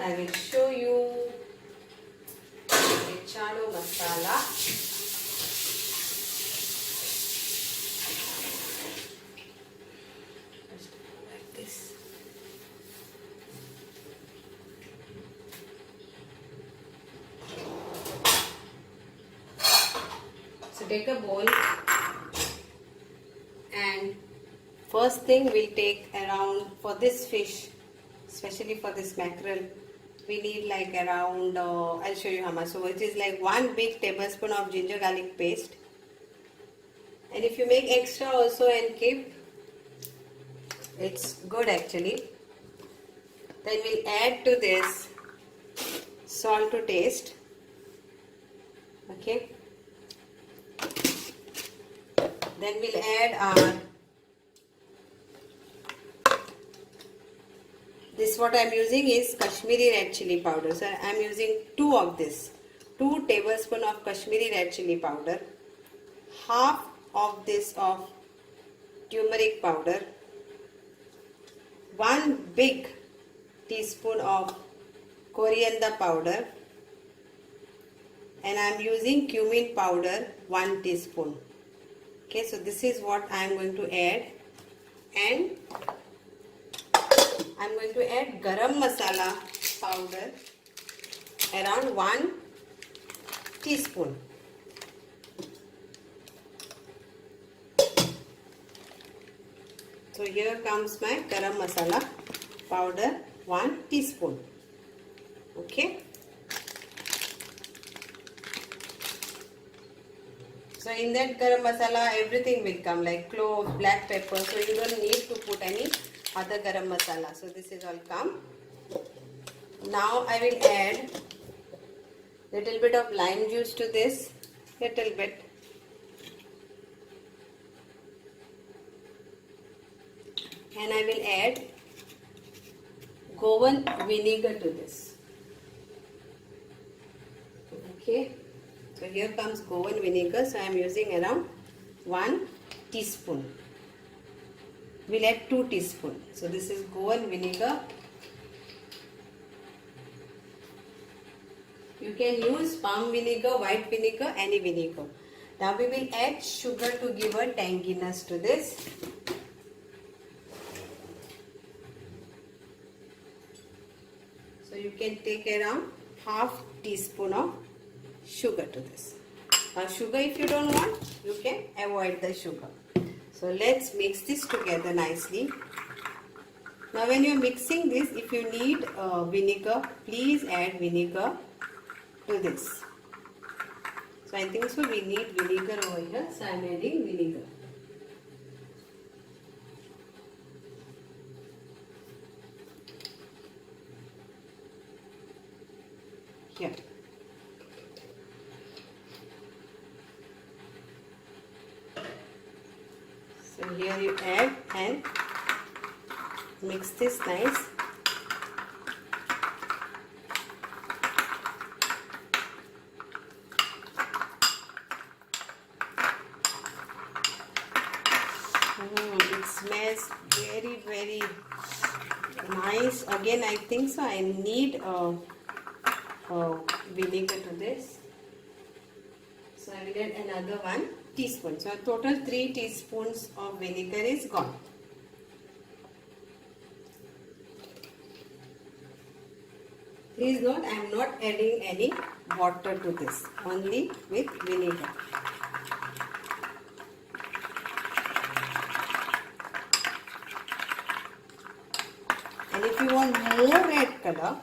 I will show you Rechado Masala. Just like this. So take a bowl, and first thing we'll take around, for this fish, especially for this mackerel, we need like around, I'll show you how much. So it is like 1 big tablespoon of ginger garlic paste. And if you make extra also and keep, it's good actually. Then we'll add to this salt to taste. Okay. Then we'll add our, this what I am using is Kashmiri red chili powder. So I am using 2 of this. 2 tablespoons of Kashmiri red chili powder. Half of this of turmeric powder. 1 big teaspoon of coriander powder. And I am using cumin powder 1 teaspoon. Okay, so this is what I am going to add. And I am going to add garam masala powder around 1 teaspoon. So here comes my garam masala powder 1 teaspoon. Okay. So in that garam masala everything will come like cloves, black pepper. So you don't need to put any other garam masala. So this is all come. Now I will add little bit of lime juice to this. Little bit. And I will add Goan vinegar to this. Okay. So here comes Goan vinegar. So I am using around 1 teaspoon. We'll add 2 teaspoons. So this is Goan vinegar. You can use palm vinegar, white vinegar, any vinegar. Now we will add sugar to give a tanginess to this. So you can take around half teaspoon of sugar to this. Now sugar, if you don't want, you can avoid the sugar. So let's mix this together nicely. Now when you are mixing this, if you need vinegar, please add vinegar to this. So I think so we need vinegar over here. So I am adding vinegar. Here. So here you add and mix this nice. It smells very nice. Again I think so I need vinegar to this. So I will add another 1 teaspoon. So total 3 teaspoons of vinegar is gone. Please note I am not adding any water to this, only with vinegar. And if you want more red color,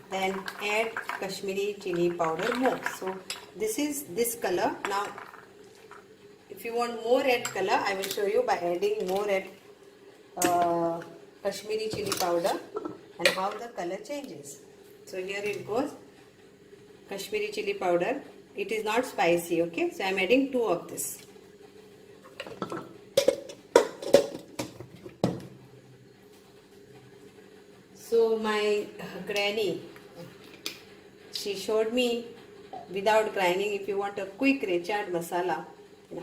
then add Kashmiri chili powder more. So this is this color. Now if you want more red color, I will show you by adding more red Kashmiri chili powder and how the color changes. So here it goes, Kashmiri chili powder. It is not spicy, okay? So I am adding 2 of this. So my granny, she showed me without grinding, if you want a quick Rechado Masala,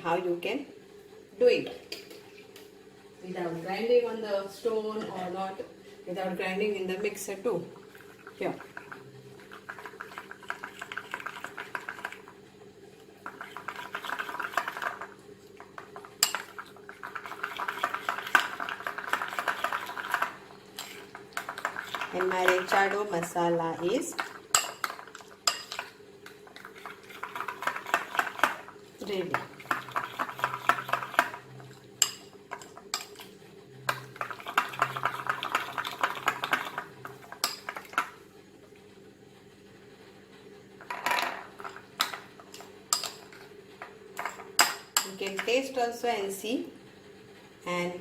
how you can do it. Without grinding on the stone or not, without grinding in the mixer too. Here. And my Rechado Masala is ready. You can taste also and see. And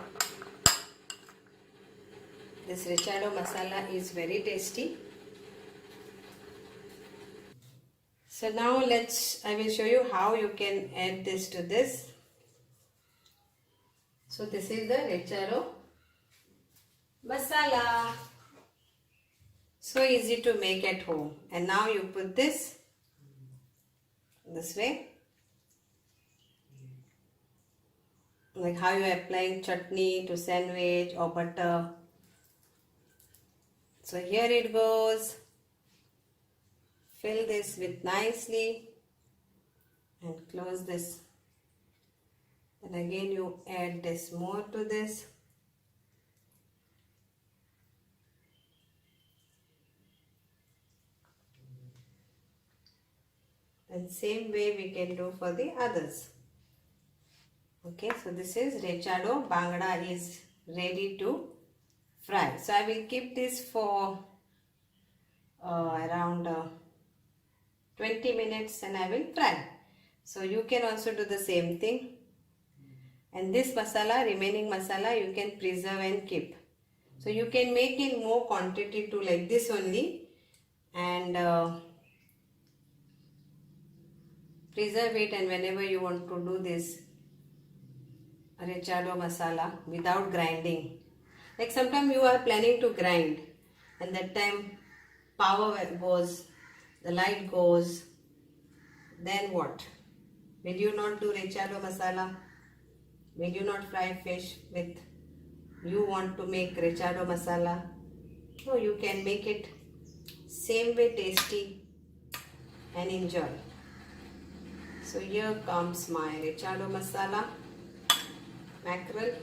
this Rechado Masala is very tasty. So now I will show you how you can add this to this. So this is the Rechado Masala. So easy to make at home. And now you put this way. Like how you are applying chutney to sandwich or butter. So here it goes. Fill this with nicely and close this. And again you add this more to this. And same way we can do for the others. Okay, so this is Rechado. Bangda is ready to fry. So I will keep this for around 20 minutes and I will fry. So you can also do the same thing. And this masala, remaining masala, you can preserve and keep. So you can make in more quantity to like this only and preserve it, and whenever you want to do this Rechado Masala without grinding. Like sometimes you are planning to grind and that time power goes, the light goes, then what? Will you not do Rechado Masala? Will you not fry fish with, you want to make Rechado Masala? No, you can make it same way tasty and enjoy. So here comes my Rechado Masala mackerel.